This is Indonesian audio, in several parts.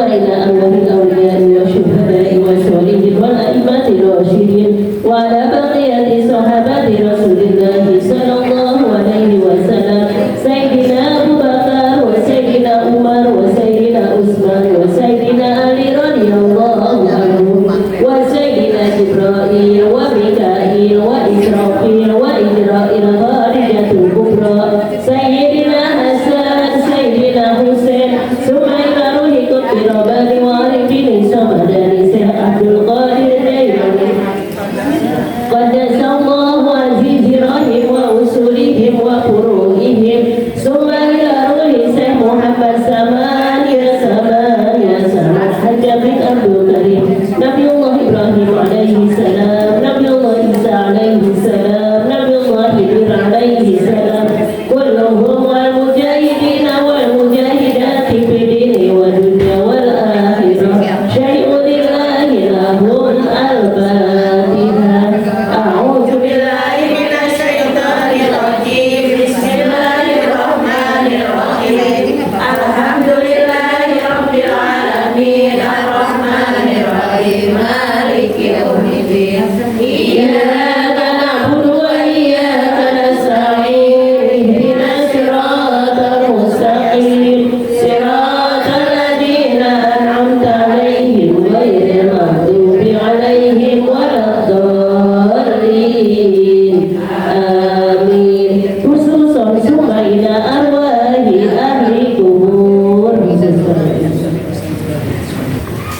إلى أرواح الأولياء والشهداء والصالحين والأئمة الراشدين وعلى بقية صحابة رسول الله صلى الله عليه وسلم سيدنا أبو بكر وسيدنا عمر وسيدنا عثمان وسيدنا علي رضي الله عنهم وسيدنا جبرائيل وميكائيل وإسرافيل وإجرائيل خارجة الكبرى سيدنا حسن سيدنا حسين ثم إلى روح قطب رباني وعارفين سمداني شيخ عبد القادر الجيلاني قدس الله عزيز رحيم وأصولهم وفروعهم ثم إلى روح شيخ محمد سمان يا سمان حج بن عبد الكريم نبي الله إبراهيم عليه السلام نبي الله عيسى عليه السلام نبي الله هدر عليه السلام كلهم والمجاهدين والمجاهدات في الدين والدنيا والآخرة شيء لله لهم الفاتحة أعوذ بالله من الشيطان الرجيم بسم الله الرحمن الرحيم الحمد لله رب العالمين الرحمن الرحيم مالك يوم الدين إياك نعبد وإياك نستعين اهدنا الصراط المستقيم صراط الذين أنعمت عليهم غير المغضوب عليهم ولا الضالين آمين خصوصا ثم إلى أرواح أهل القبور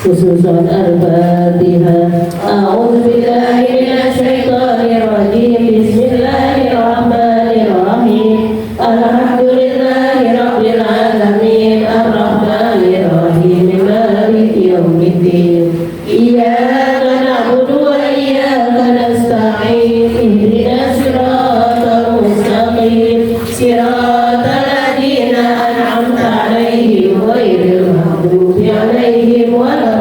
خصوصا الفاتحة أعوذ بالله من الشيطان الرجيم بسم الله الرحمن الرحيم الحمد لله رب العالمين الرحمن الرحيم مالك يوم الدين إياك نعبد وإياك نستعين اهدنا الصراط المستقيم صراط الذين أنعمت عليهم غير المغضوب عليهم ولا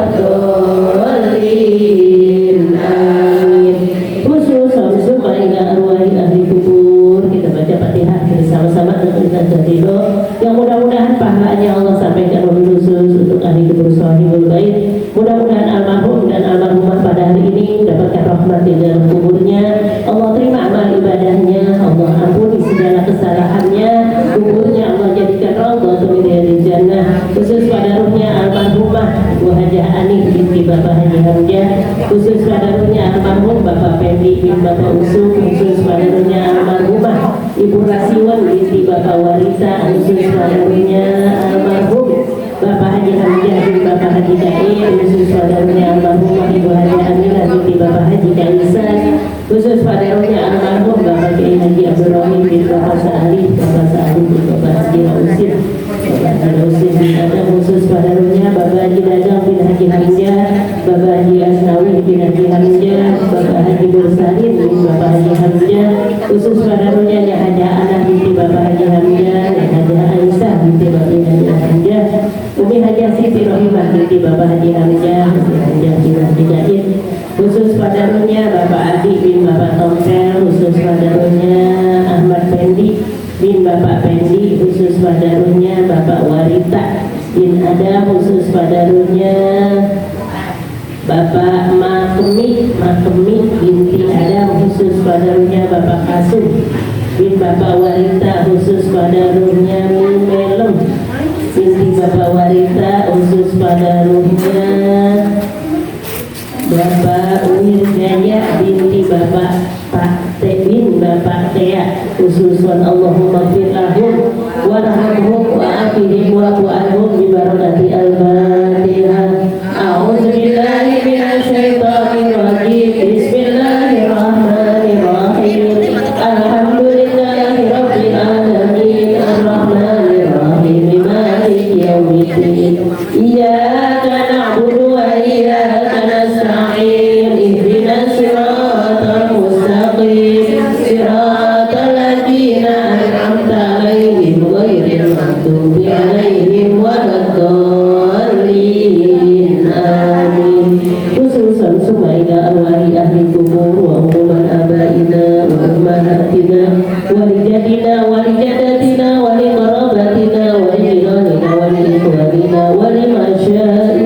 الضالين آمين khususan semua ila arwah ahli kubur. Kita baca Fatihah kita sama-sama dan kita ridho yang mudah-mudahan pahalanya Allah sampaikan wabil khusus untuk ahli kubur sahibul bait. Mudah-mudahan almarhum dan almarhumah pada hari ini mendapatkan rahmat di dalam kuburnya. Allah terima amal ibadahnya, Allah ampuni segala kesalahannya, kuburnya Allah jadikan raudhatun min jannah. Khusus pada ruhnya almarhumah Ibu Hajah Ani binti Bapak Haji Hamzah, khusus pada ruhnya almarhum Bapak Pendi bin Bapak Usuk, khusus pada ruhnya almarhumah Ibu Rasiwan binti Bapak Warita, khusus pada ruhnya almarhum Bapak Haji Hamzah bin Bapak Haji Da'i, khusus pada ruhnya almarhumah Ibu Haji Aminah binti Bapak Haji Kaisan, khusus pada ruhnya almarhum Bapak Kiai Haji Abdul Rahim bin Bapak Sa'ali, Bapak Sa'ali bin Bapak Haji Rausin, Bapak Haji Rausin bin Adam, khusus pada ruhnya Bapak Haji Dadang bin Haji Hamzah, Bapak Haji Asnawi bin Haji Hamzah, Bapak Haji Bursanin bin Bapak Haji Hamzah, khusus pada ruhnya Haja Anak binti Bapak Haji Hamzah, Haja Aisyah binti Bapak Haji Hamzah, Umi Haji Siti Rohimah binti Bapak Haji Hamzah, Haji bin Haji Jahid, khusus pada ruhnya Bapak Adi bin Bapak Tompel, khusus pada ruhnya Ahmad Pendi bin Bapak Pendi, khusus pada ruhnya Bapak Warita bin Adam, khusus pada ruhnya Bapak Makemi binti Adam, khusus pada ruhnya Bapak Kasum bin Bapak Warita, khusus pada ruhnya Melem binti Bapak Warita, khusus pada ruhnya Bapak Wirjaya binti Bapak Pak Tebin Bapak Tea, khususan Allahumma fir lahum warhamhum wa'afihim wa'fu anhum bi barakati al-Fatihah. A'udzu billahi minasy syaithanir rajim. Bismillahirrahmanirrahim. Alhamdulillahi rabbil alamin arrahmanir rahim maliki yaumiddin. Iyyaka na'budu wa iyyaka nasta'in ihdinas siratal mustaqim siratal ladzina an'amta 'alaihim ghairil maghdubi 'alaihim waladdallin amin. Khususan sumaila arwahi ahli kubur wa umman abaina wa ummahatina wa lijadina wa lijadatina wa liqarabatina wa lijiranina wa liikhwanina wa limasyaikh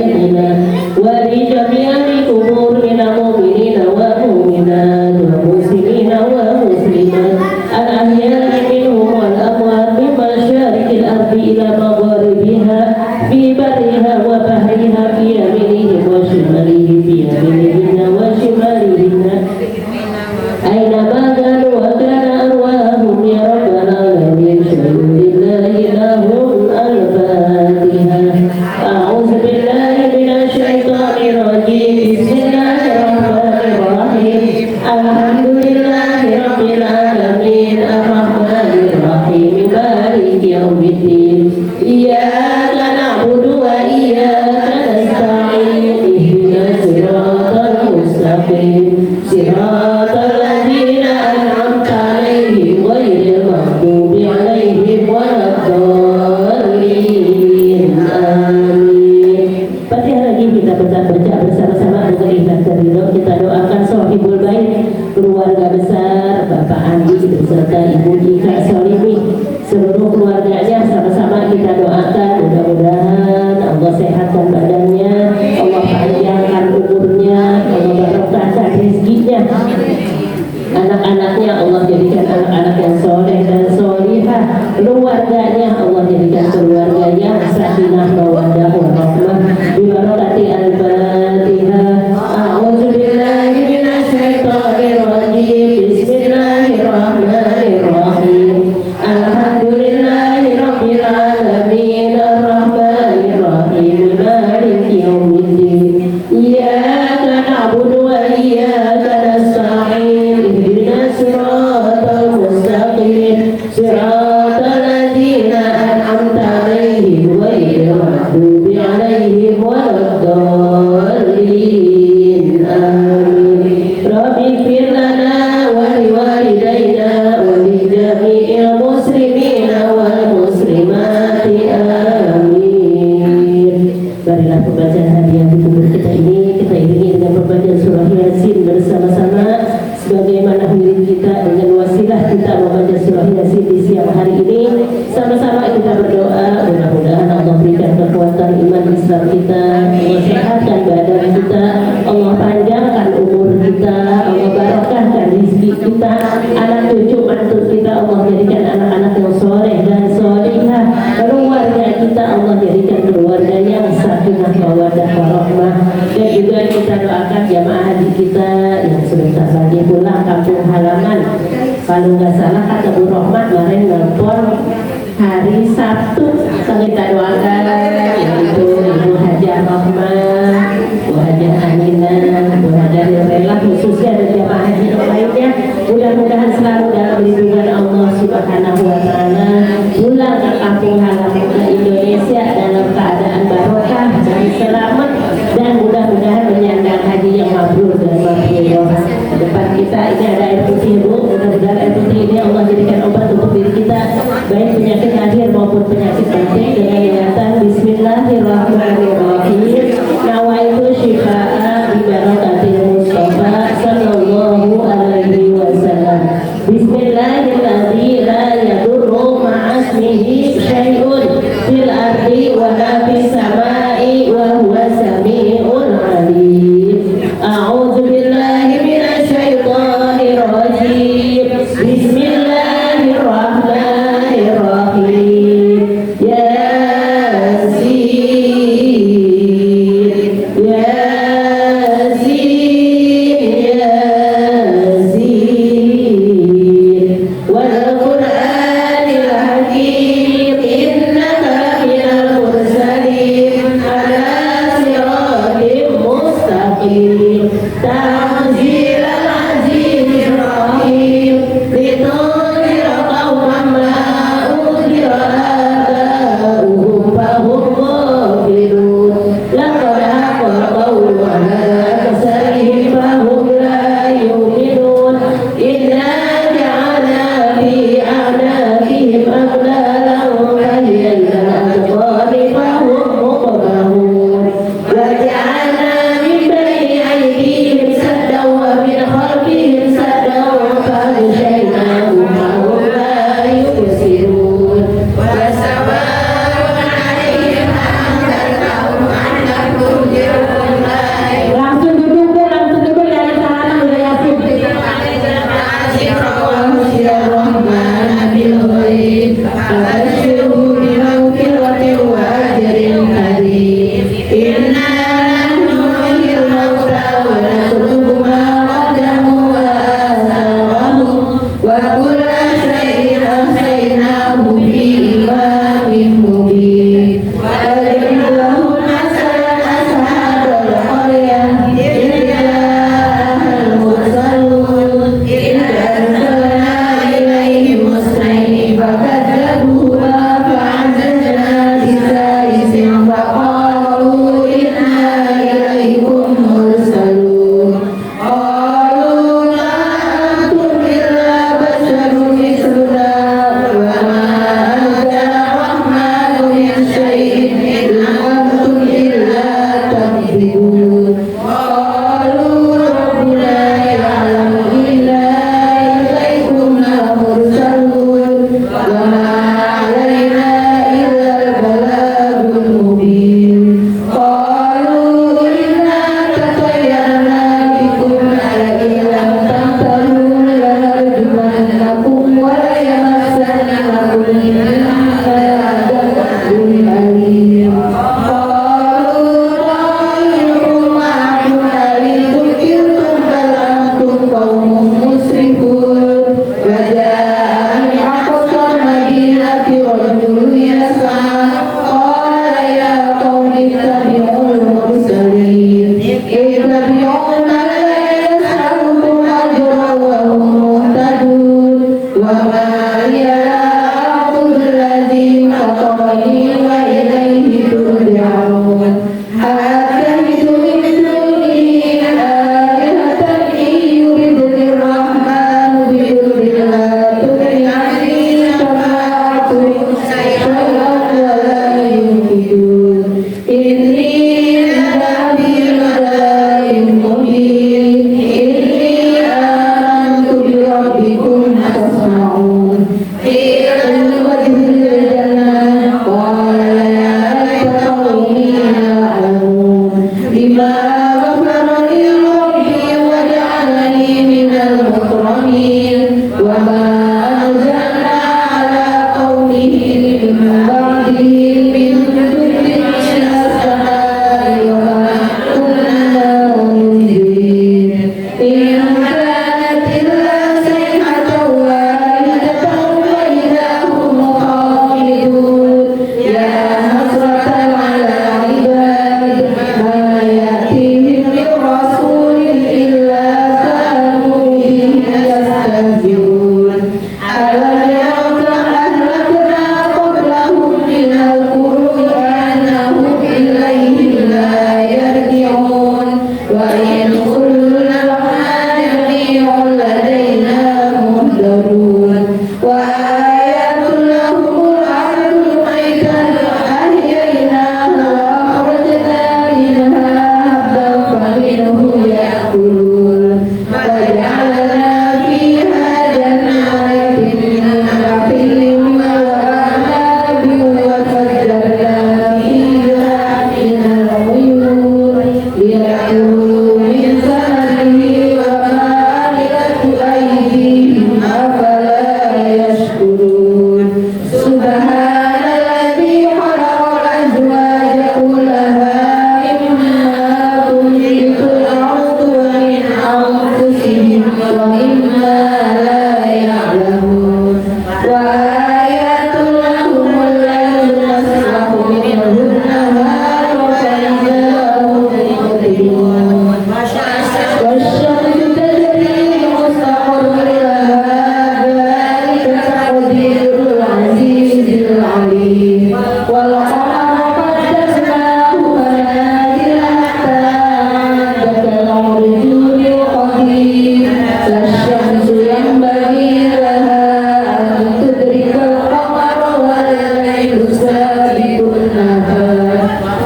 kekuatan iman Islam kita, Allah sehatkan badan kita, Allah panjangkan umur kita, Allah barokahkan rezeki kita, anak cucu mantu kita Allah jadikan anak-anak yang soleh dan solehah, keluarga kita Allah jadikan keluarga yang sakinah mawaddah warahmah. Dan juga kita doakan jamaah haji kita yang sebentar lagi pulang kampung halaman. Kalau nggak salah kata Bu Rohmat kemarin nelpon hari Sabtu, kita doakan yaitu Ibu Hajah Rohmat, Bu Hajah Aminah, Bu Hajah Rela, khususnya dan jamaah haji yang lainnya, mudah-mudahan selalu dalam lindungan Allah Subhanahu wa Ta'ala, pulang ke kampung halaman ke Indonesia dalam keadaan barokah dan selamat, dan mudah-mudahan menyandang haji yang mabrur dan mabrur. Depan kita ini ada air putih, Bu. Mudah-mudahan air putih ini Allah jadikan obat untuk diri kita, baik penyakit lahir maupun penyakit batin, dengan niatan Bismillahirrahmanirrahim. Nawaitu syifa'a bi barakatil Mustafa sallallahu alaihi wasallam. Bismillahirrahmanirrahim. La yadurru ma'asmihi syai'un fil ardi wa la fis sama'i wa huwa sami'un alim. A'udzu billahi minasy syaithanir rajim. Bismillahirrahmanirrahim. Yasin, Yasin, Yasin. Wal Qur'anil Hakim, innaka laminal mursalin.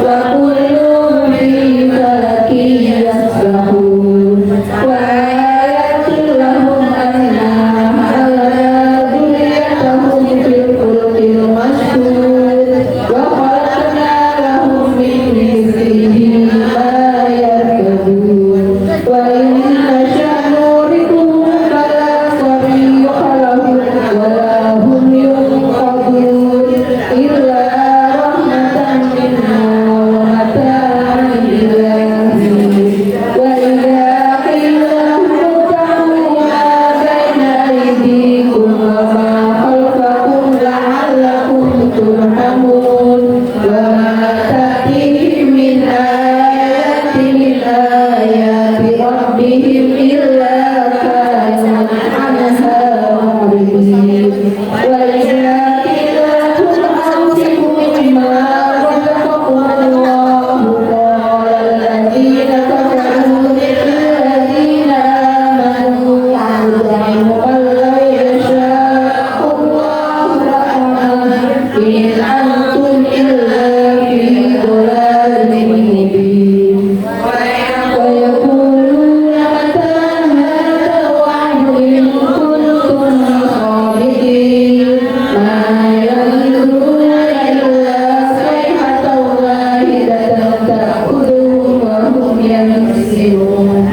وكلهم في فلك يسبحون وآية لهم أنا حملنا ذريتهم في الفلك المشحون وخلقنا لهم من مثله ما يركبون وإن نشأ نورثهم فلا صريخ لهم ولا هم ينقذون إلا رحمة منا ومتاعا إلى حين وإذا قيل لهم اتقوا ما بين أيديكم وما خلفكم لعلكم ترحمون وما تأتيهم من آية من آيات ربهم إلا كانوا عنها معرضين وإذا قيل لهم أنفقوا مما رزقكم الله قال الذين كفروا للذين آمنوا أنطعم من لو يشاء الله رحمه إن أنتم إلا في ضلال مبين ويقولون متى هذا الوعد إن كنتم صادقين ما ينظرون إلا صيحة واحدة تأخذهم وهم ينسون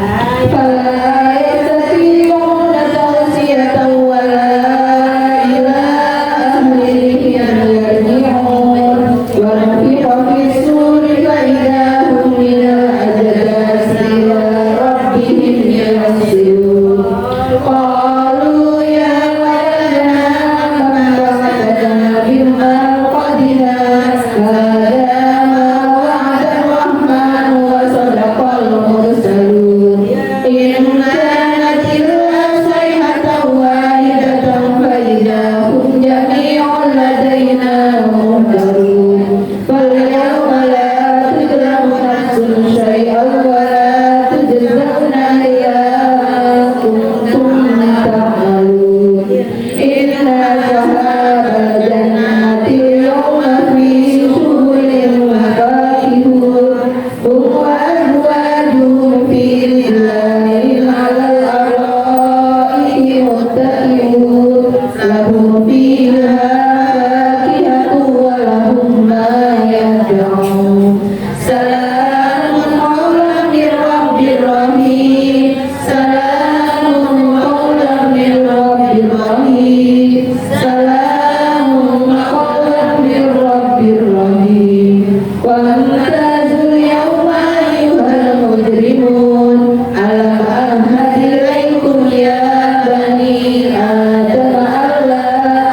فلا يستطيعون توصية ولا إلى أهلهم يرجعون ونفخ في الصور فإذا هم من الأجداث إلى ربهم ينسلون قالوا يا ويلنا من بعثنا من مرقدنا هذا ما وعد الرحمن وصدق المرسلون إن كانت إلا صيحة واحدة فإذا هم جميع لدينا محضرون فاليوم لا تظلم نفس شيئا ولا تجزون إلا ما كنتم تعملون إن أصحاب الجنة اليوم في شغل فاكهون هم وأزواجهم في ظلال على الأرائك متكئون لهم فيها فاكهة ولهم ما يدعون سلام قولا من رب رحيم سلام قولا من رب رحيم سلام قولا من رب رحيم وامتازوا اليوم أيها المجرمون ألم أعهد إليكم يا بني آدم ألا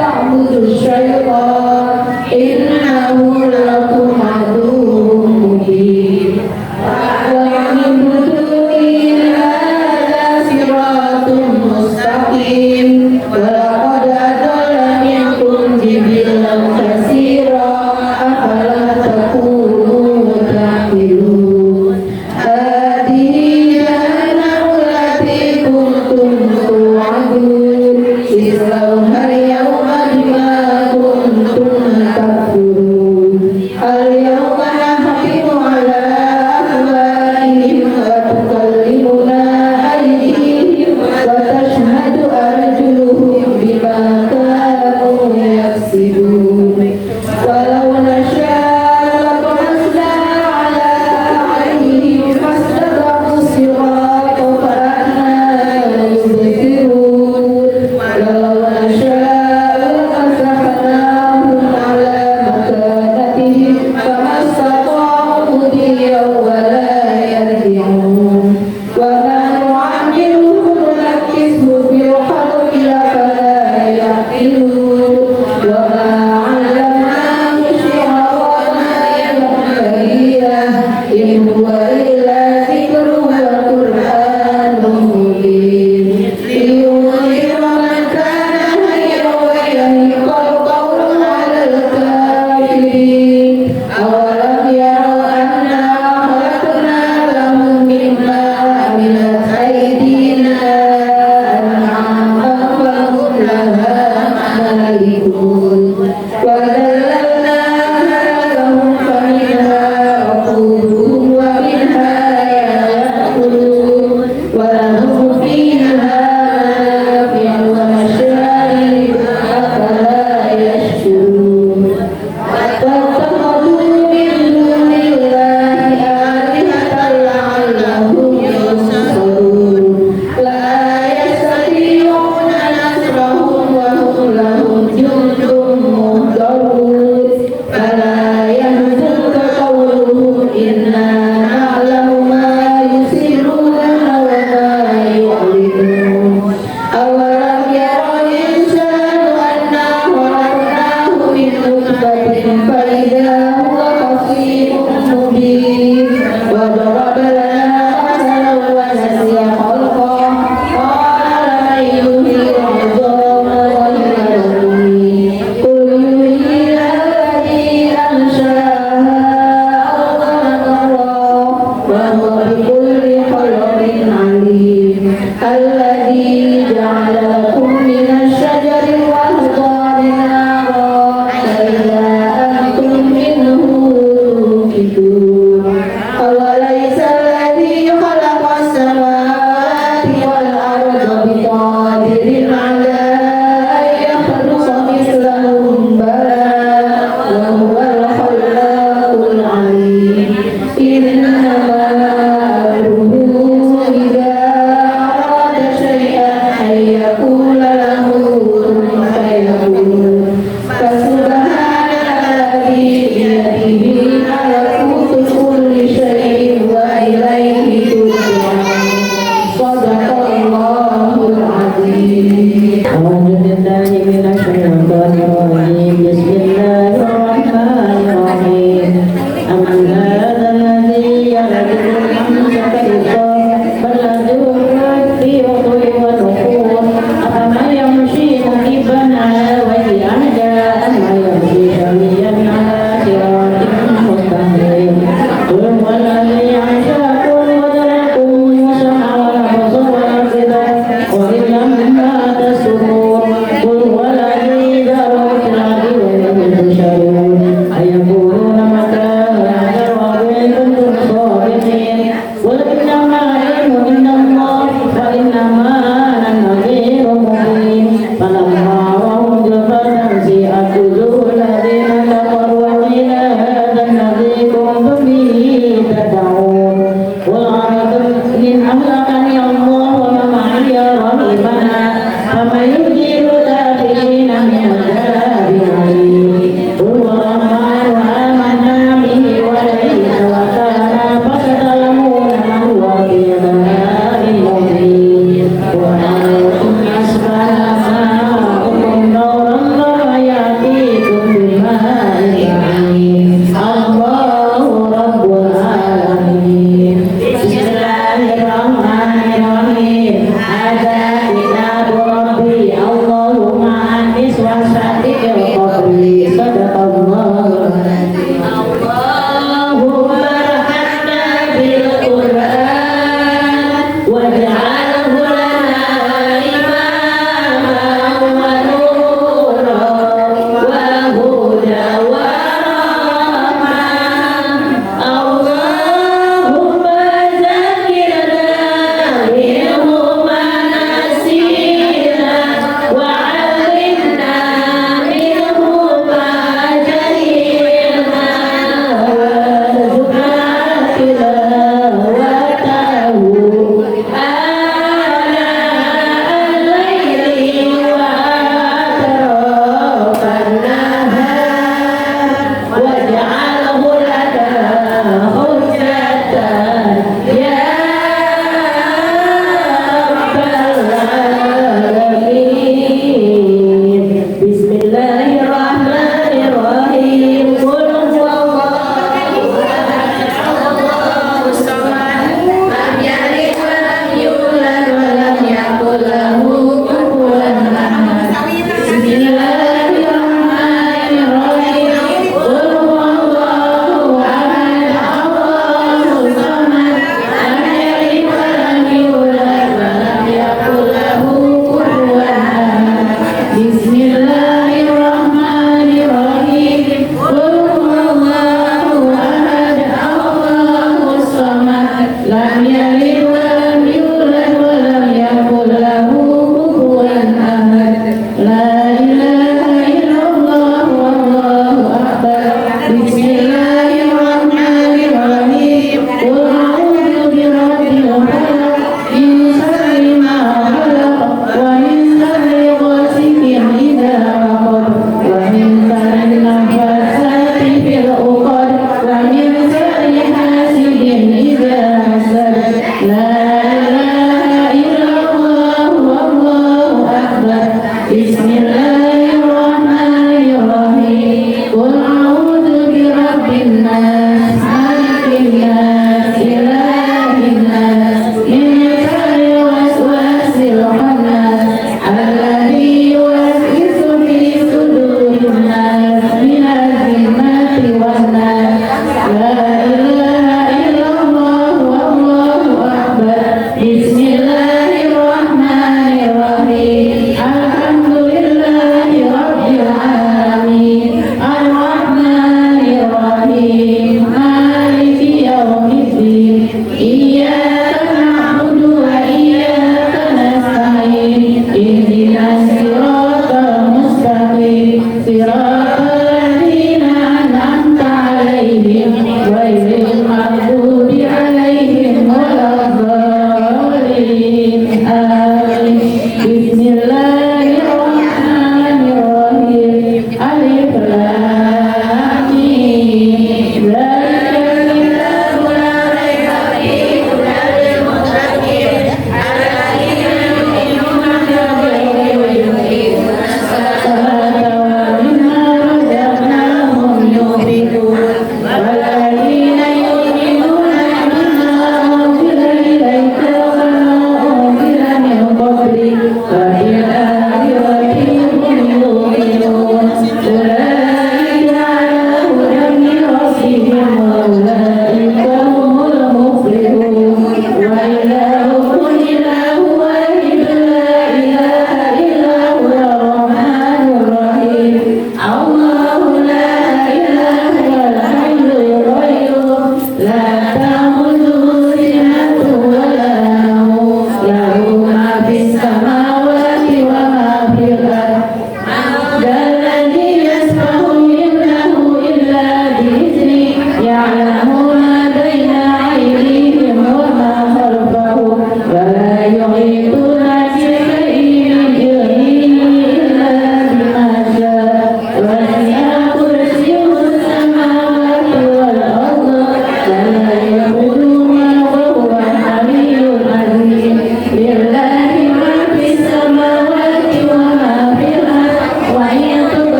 تعبدوا الشيطان إنه لكم عدو مبين وأن اعبدوني هذا صراط مستقيم ولقد أضل منكم جبلا كثيرا أفلا تكونوا تعقلون هذه جهنم التي كنتم توعدون اصلوها اليوم بما كنتم تكفرون اليوم نختم على أفواههم وتكلمنا أيديهم وتشهد أرجلهم بما كانوا يكسبون ولو نشاء لطمسنا على أعينهم فاستبقوا الصراط فأنى يبصرون ولو نشاء لمسحناهم على مكانتهم فما استطاعوا مضيا ولا يرجعون وما نعمرهم نكسه في الخلق أفلا يعقلون وما علمناه الشعر وما ينبغي له إن هو إلا ذكر وقرآن مبين لينذر من كان حيا ويهلك القول على الكافرين أولم يروا أنا خلقنا لهم مما عملت أيدينا أنعاما فهم لها مالكون وذللناها لهم فمنها وهو بكل خلق عليم الذي جعل لكم من الشجر الأخضر نارا فإذا أنتم منه توقدون أوليس الذي خلق السماوات والأرض بقادر على أن يخلق مثلهم بلى وهو الخلاق العليم إنما أمره إذا أراد شيئا أن يقول له كن فيكون فسبحان الذي بيده ملكوت كل شيء وإليه ترجعون صدق الله العظيم أعوذ بالله من الشيطان الرجيم بسم الله الرحمن الرحيم أمن هذا الذي يهدي الحمد كالصوت بل أدعو في عطر ونفور أفمن يمشي مكبا وجه أهدى أما يمشي سويا على صراط مستقيم قل هو الذي أنشأكم وجعلكم السمع والأبصار والأفئدة وإلى مما تسرون قل هو الذي ذرأ في الأرض وإليه تحشرون أيقولون متى هذا الوعد إن كنتم صادقين قل إنما العلم عند الله وإنما أنا نذير مبين فلما رأوا زلفة سيئت وجوه الذين كفروا وقيل هذا الذي كنتم به تدعون قل أرأيتم إن أهلكني الله ومن معي رهيبنا فمن يجير الكافرين من عذاب أليم قل هو الرحمن آمنا به وإليه توكلنا فستعلمون من هو في ضلال مبين وأنتم أسماؤكم نورا ما يأتيكم بماء معين الله رب العالمين بسم الله الرحمن الرحيم هذا كتاب ربي اللهم أنس وصدق قبلي صدق الله العظيم اللهم ارحمنا بالقرآن واجعله لنا إماما ونورا وهدى ورحمة اللهم ذكرنا منه ما نسينا وعلمنا منه ما جهلنا وارزقنا تلاوته آناء الليل وأطراف النهار واجعله لنا حجة يا رب العالمين بسم الله الرحمن الرحيم قل هو الله الصمد لم يلد ولم يولد ولم يكن له كفوا أحد بسم الله الرحمن الرحيم قل هو الله أحد الله الصمد لم يلد ولم يولد ولم يكن له كفوا أحد بسم الله الرحمن الرحيم قل هو الله أحد الله الصمد لم يلد ولم يولد ولم يكن له كفوا أحد لا إله إلا الله والله أكبر بسم الله الرحمن الرحيم قل أعوذ برب الفلق من شر ما خلق ومن شر غاسق إذا وقب ومن شر النفاثات في العقد ومن شر حاسد إذا حسد لا إله إلا الله والله أكبر بسم الله الرحمن الرحيم قل أعوذ برب الناس ملك الناس إله الناس من شر الوسواس الخناس الذي يوسوس في صدور الناس من الجنة والناس لا إله إلا الله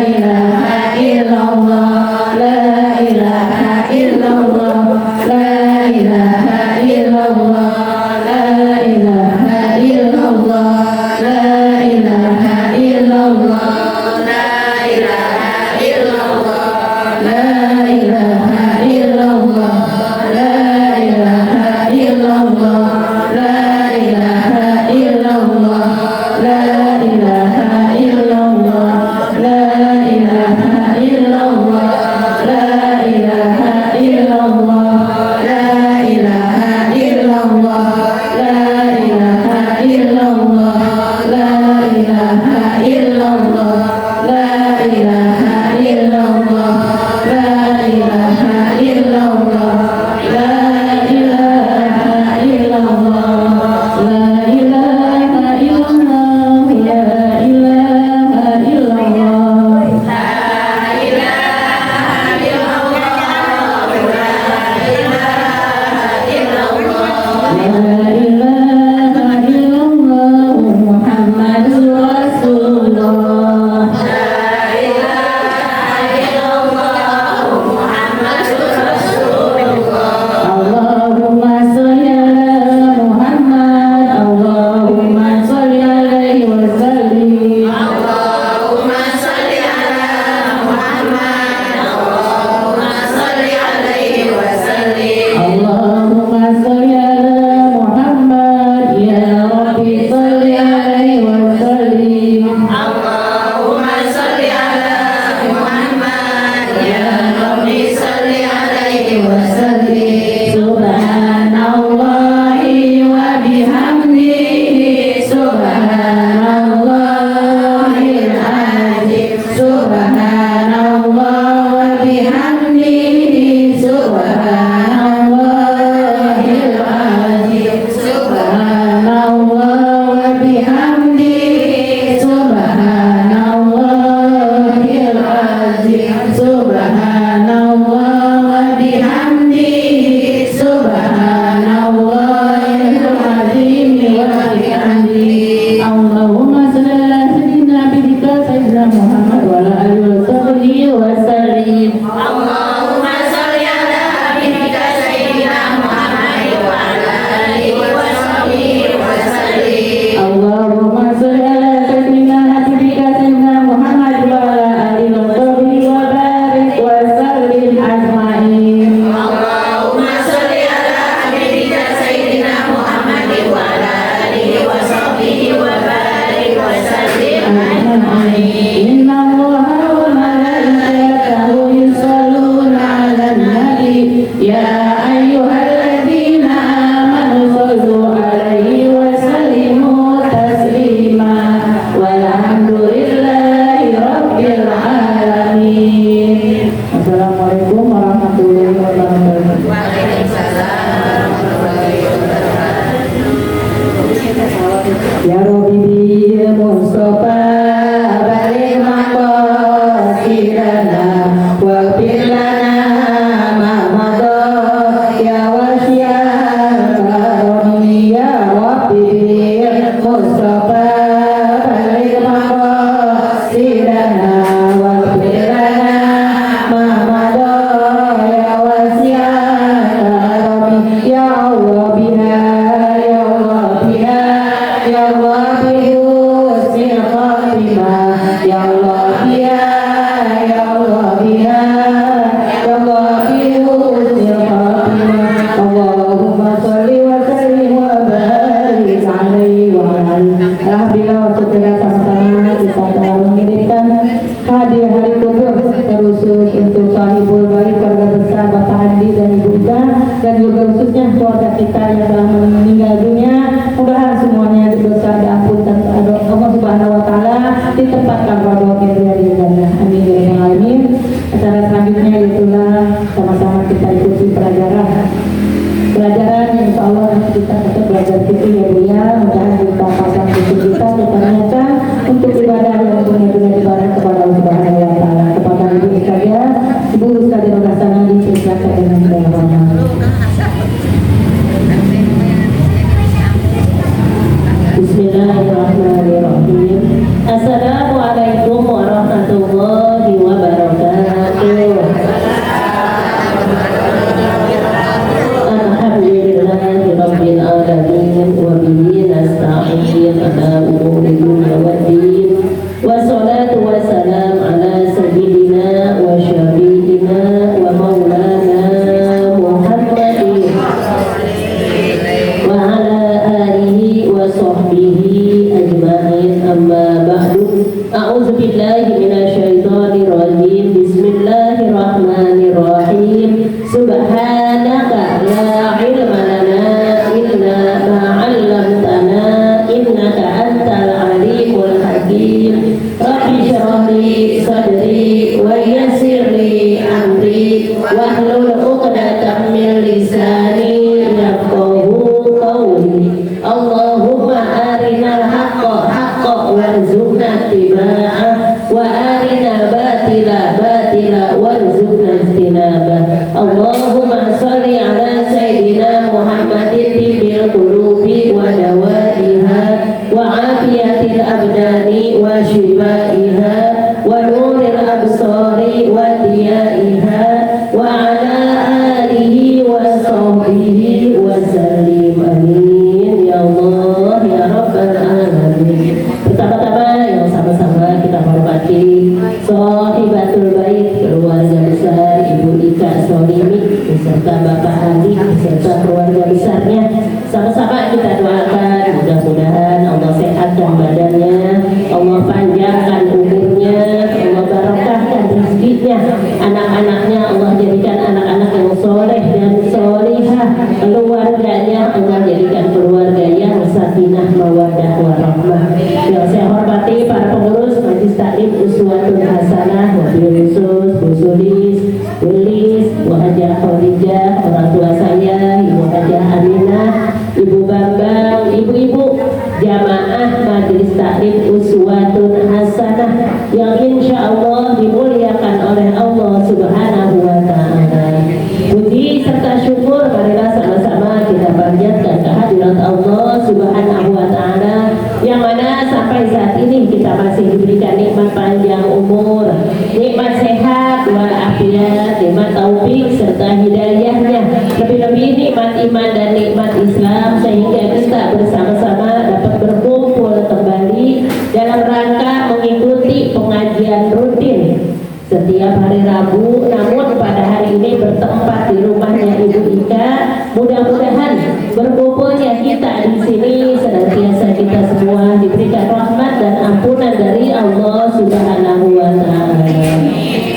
ilaha illallah, la ilaha illallah, la ilaha illallah, la ilaha illallah, la ilaha illallah, la ilaha illallah, la ilaha illallah, la ilaha illallah, la ilaha illallah, la ilaha illallah, la ilaha illallah, la ilaha illallah, la ilaha illallah, la ilaha illallah, la ilaha illallah, la ilaha illallah, la ilaha illallah, la ilaha illallah, la ilaha illallah, la ilaha illallah. La ilaha illallah Muhammadur Rasulullah. Allahumma sholli ala Muhammad, Allahumma sholli alaihi wa sallim. Allahumma sholli ala Muhammad, ya Rabbi sholli alaihi wa sallim. Subhanallahi wa bihamdihi, subhanallahil azim, subhanallah wa bihamdihi, subhanallahil azim, subhanallah wa bihamdihi, subhanallahil azim, subhanallah wa bihamdihi, subhanallahil azim wa bihamdihi. Allahumma shalli ala sayyidina nabiyika sayyidina Muhammad wa ala alihi wa sahbihi wa sallim. Allahumma shalli ala sayyidina nabiyika sayyidina Muhammad wa ala alihi wa sahbihi wa barik wa sallim ajma'in. Inna Allaha wa malaikatahu yusholluna 'alan nabi, ya ayyuhalladzina amanu shollu 'alaihi wa sallimu taslima. Walhamdulillahi rabbil alamin. Assalamualaikum warahmatullahi wabarakatuh. Ya Rabbi Mustafa balik maqasidana wa firlana ma madha ya wasyal karami ya Rabbi Mustafa balik maqasidana wa firlana ma madha ya wasyal karami ya Allah biha ya Allah biha ya Allah bi husnil khatimah, ya Allah biha ya Allah biha ya Allah bi husnil khatimah. Allahumma sholli wa sallim wa barik alaihi wa ala alihi. Alhamdulillah, waktu kita sama-sama kita telah mengirimkan hadiah hari kubur terusus untuk sahibul baik, keluarga besar Bapak Andi dan Ibu Ida, dan juga khususnya keluarga kita yang telah meninggal dunia. Mudah-mudahan semuanya dosa diampunkan oleh Allah Subhanahu wa taala, ditempatkan pada wakilnya di jannah. Amin ya rabbal alamin. Acara selanjutnya itulah sama-sama kita ikuti pelajaran yang insya Allah nanti kita tetap belajar fikih ya Bu ya. Mudah-mudahan kita pasang fikih kita ternyata untuk ibadah yang benar-benar ibadah kepada Allah Subhanahu wa taala. Kepada Ibu sekalian, Ibu sekalian Rasana dipersilakan dengan segala Bismillahirrahmanirrahim. Assalamualaikum batila warzuqna ijtinaba. Allahumma sholli ala sayyidina Muhammadin tibbil qulubi wa dawaiha wa afiyatil abdani wa shifaiha wa nuril absari wa diyaiha wa ala alihi wa sahbihi wa sallim. Amin ya Allah ya rabbal alamin. Pertama-tama yang sama-sama kita hormati Sohibatul Bait, keluarga besar Ibu Ika Solimi beserta Bapak Ali beserta keluarga besarnya. Sama-sama kita doakan mudah-mudahan Allah sehatkan badannya, Allah panjangkan umurnya, Allah barokahkan rezekinya, anak-anaknya Allah jadikan anak-anak yang soleh dan solihah, keluarganya Allah jadikan keluarga yang sakinah mawaddah warahmah. Yang saya hormati para pengurus Majelis Taklim Uswatun Hasanah, wabil khusus Bu Sulis, Ulis, Bu Hajah Khadijah, orang tua saya Ibu Hajah Aminah, Ibu Bambang, ibu-ibu jamaah Majelis Taklim Uswatun Hasanah yang insya Allah dimuliakan oleh Allah Subhanahu wa Ta'ala. Puji serta syukur marilah sama-sama kita panjatkan kehadirat Allah Subhanahu wa Ta'ala, yang mana sampai saat ini kita masih diberikan nikmat panjang umur, nikmat sehat walafiat, nikmat taufik serta hidayahnya, lebih-lebih nikmat iman dan nikmat Islam, sehingga kita bersama-sama dapat berkumpul kembali dalam rangka mengikuti pengajian rutin setiap hari Rabu. Namun pada hari ini bertempat di rumahnya Ibu Ika. Mudah-mudahan berkumpulnya kita di sini senantiasa kita semua diberikan rahmat dan ampunan dari Allah Subhanahu wa Ta'ala.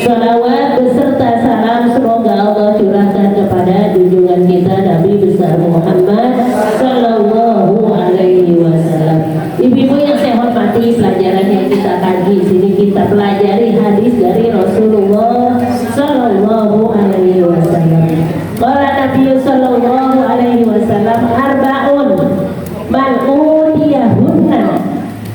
Salawat beserta salam semoga Allah curahkan kepada junjungan kita Nabi besar Muhammad Sallallahu Alaihi Wasallam. Ibu-ibu yang saya hormati, pelajaran yang kita kaji sini kita pelajari hadis dari Rasulullah Sallallahu Alaihi Wasallam. Qala Nabi Sallallahu Alaihi Wasallam, arba'un man utiyahunna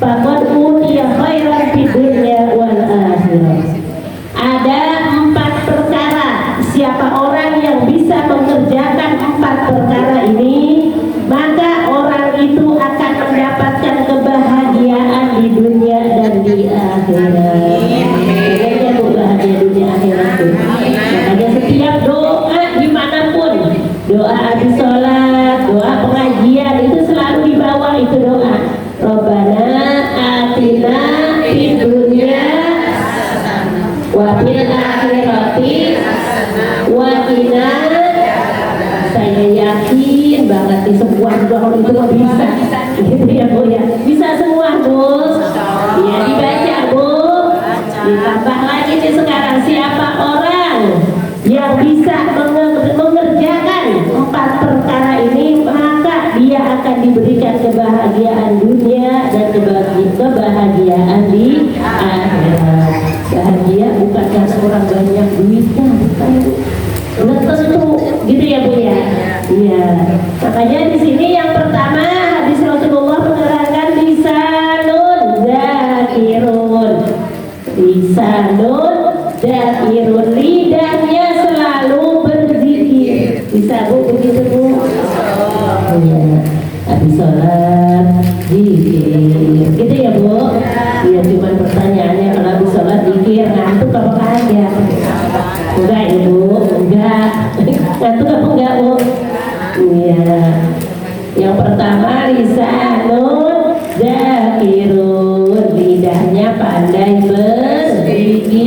faqad utiya khairan fid dunya wal akhirah. Ada 4 perkara, siapa orang yang bisa mengerjakan 4 perkara ini, maka orang itu akan mendapatkan kebahagiaan di dunia dan di akhirat. Makanya bahagia dunia akhirat itu. Makanya setiap doa dimanapun, doa habis sholat, doa pengajian itu selalu dibawa itu doa. Rabbana atina fid dunya wa fil akhirati wa qina. Saya yakin banget di semua doa itu bisa, gitu ya Bu ya. Bisa semua Bu. Ya dibaca Bu. Ditambah lagi nih sekarang, siapa orang yang bisa mengerjakan 4 perkara ini, maka dia akan diberikan kebahagiaan dunia dan kebahagiaan di akhirat. Bahagia bukan karena orang banyak duitnya, bukan Bu. Udah tentu gitu ya Bu ya. Iya. Makanya di sini yang pertama hadis Rasulullah menerangkan lisanun zakirun. Lisanun zakirun, lidahnya selalu berzikir. Bisa Bu begitu Bu? Iya. Habis sholat zikir. Gitu ya Bu? Iya, cuma pertanyaannya kalau habis sholat zikir ngantuk apa kagak? Enggak ya Bu, enggak. Ngantuk apa enggak Bu? Iya. Yang pertama lisanun zakirun, lidahnya pandai berzikir.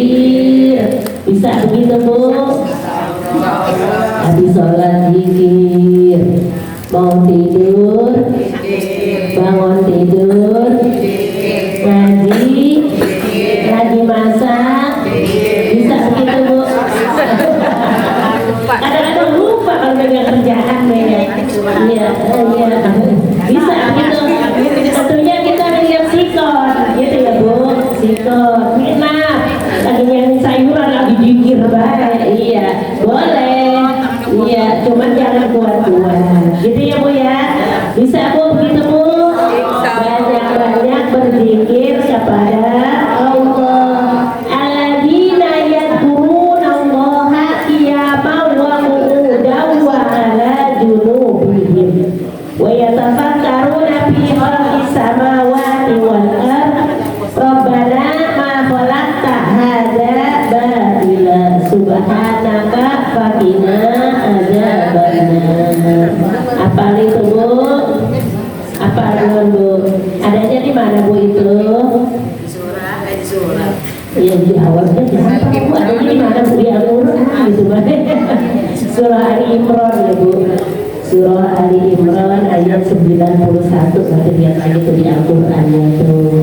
Bisa begitu Bu? Habis sholat zikir, mau tidur, bangun tidur, ngaji, lagi masak, bisa begitu Bu? Kadang-kadang lupa kalau megang kerjaan ya. Iya, bisa begitu. Tentunya kita lihat sikot, gitu ya Bu. Sikot, enak. Lagi yang sayuran lagi dikir banget, iya, boleh. Iya, cuman jangan kuat-kuat. Gitu ya Bu ya. Bisa Bu begitu Bu? Banyak-banyak berzikir kepada Allah. Alladzi surah Ali Imran ya Bu. Surah Ali Imran ayat 91. Nanti lihat lagi tuh di Al-Qur'annya tuh.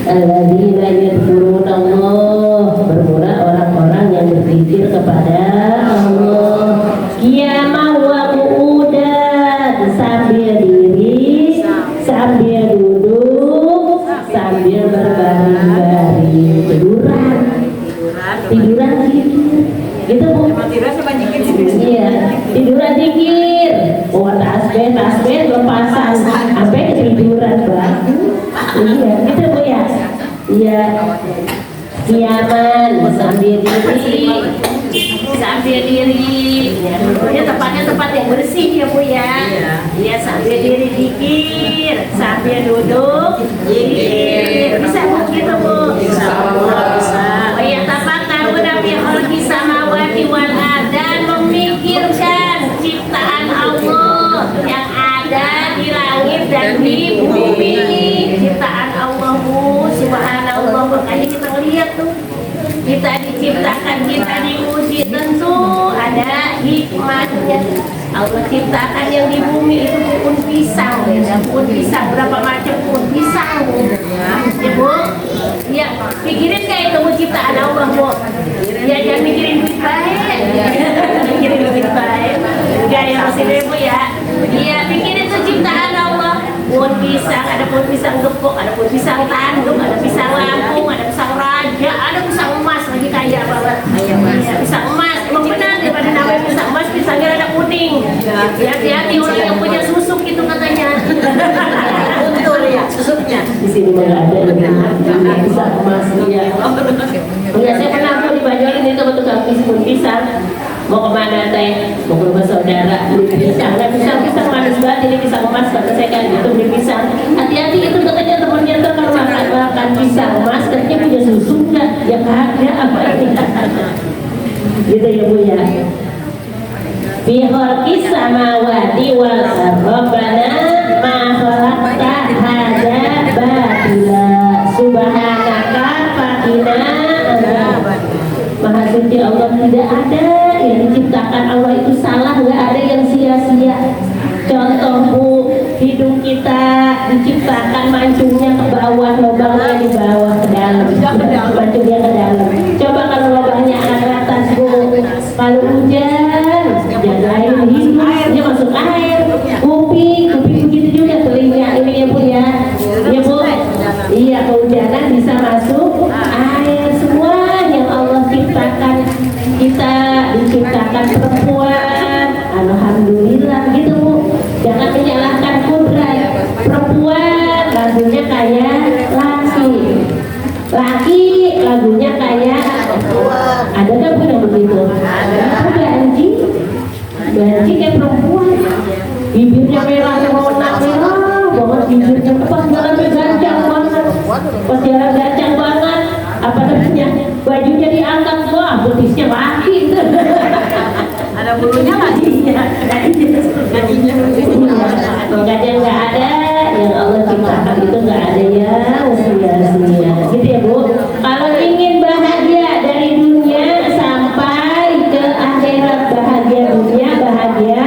Alladzina yadhkuruna Allah, bermula orang-orang yang berzikir kepada Allah qiyamah wa qu'udan, sambil diri, sambil duduk, sambil berbaring-baring, tiduran zikir gitu Bu. Iya, tiduran zikir, tasbih lepasan sampai ketiduran Bang. Iya, gitu Bu ya. Iya, kiaman sambil diri ya, duduknya tempatnya tempat yang bersih ya Bu ya. Iya, sambil diri zikir, sambil duduk zikir, bisa Bu gitu Bu. Oh ya, tafakkaruna fi khalqis samawati wal ardh, dan memikirkan ciptaan Allah yang ada di langit dan di bumi. Ciptaan Allah Bu, subhanallah. Makanya kita lihat tuh, kita diciptakan, kita diuji, tentu ada hikmahnya. Allah ciptakan yang di bumi itu pohon pisang, pohon pisang berapa macam pohon pisang ya Bu. Ya, pikirin kayak itu Bu, ciptaan Allah Bu. Ya, jangan mikirin duit baik, mikirin duit baik enggak ya maksudnya Bu ya. Iya, pikirin tuh ciptaan Allah. Pohon pisang, ada pohon pisang gepok, ada pohon pisang tanduk, ada pisang Lampung, ada pisang raja, ada pisang emas, lagi kaya banget. Iya, pisang emas, emang benar daripada namanya pisang emas, pisangnya ada kuning. Hati-hati orang yang punya susuk itu katanya. Betul ya, susuknya. Di sini mana ada yang pisang emas ya. Iya, saya pernah aku dibanjolin itu waktu tukang pisang. Mau kemana teh? Mau ke rumah saudara beli pisang. Nah, pisang manis banget, ini pisang emas kata saya kan itu beli pisang. Hati-hati itu katanya temannya tuh kalau makan pisang emas katanya punya susu enggak? Ya kagak apa ini? Gitu ya Bu ya. Fi khalqis samawati wal ardh rabbana ma khalaqta hadza batila subhanaka faqina. Maha suci Allah, tidak ada yang diciptakan Allah itu salah, nggak ada yang sia-sia. Contoh Bu, hidung kita diciptakan mancungnya ke bawah, lubangnya di bawah ke dalam, mancungnya ke dalam. Coba kalau lubangnya anak atas Bu, kalau hujan jagain hidungnya masuk air. Kuping begitu juga, telinga ini ya Bu ya. Ya Bu, iya, kehujanan bisa masuk air. Semua yang Allah ciptakan, kita diciptakan perempuan, alhamdulillah gitu Bu. Jangan menyalahkan kudrat. Perempuan lagunya kayak laki lagunya kayak ada nggak Bu yang begitu? Ganji kayak perempuan, bibirnya merah, warna merah banget, bibirnya pas jalan gancang banget, pas jalan gancang banget. Apa namanya, bajunya diangkat, wah betisnya laki. Ada bulunya lagi ya, gajinya nggak ada, yang Allah ciptakan itu nggak ada ya, sia-sia gitu ya Bu. Kalau ingin bahagia dari dunia sampai ke akhirat, bahagia dunia, bahagia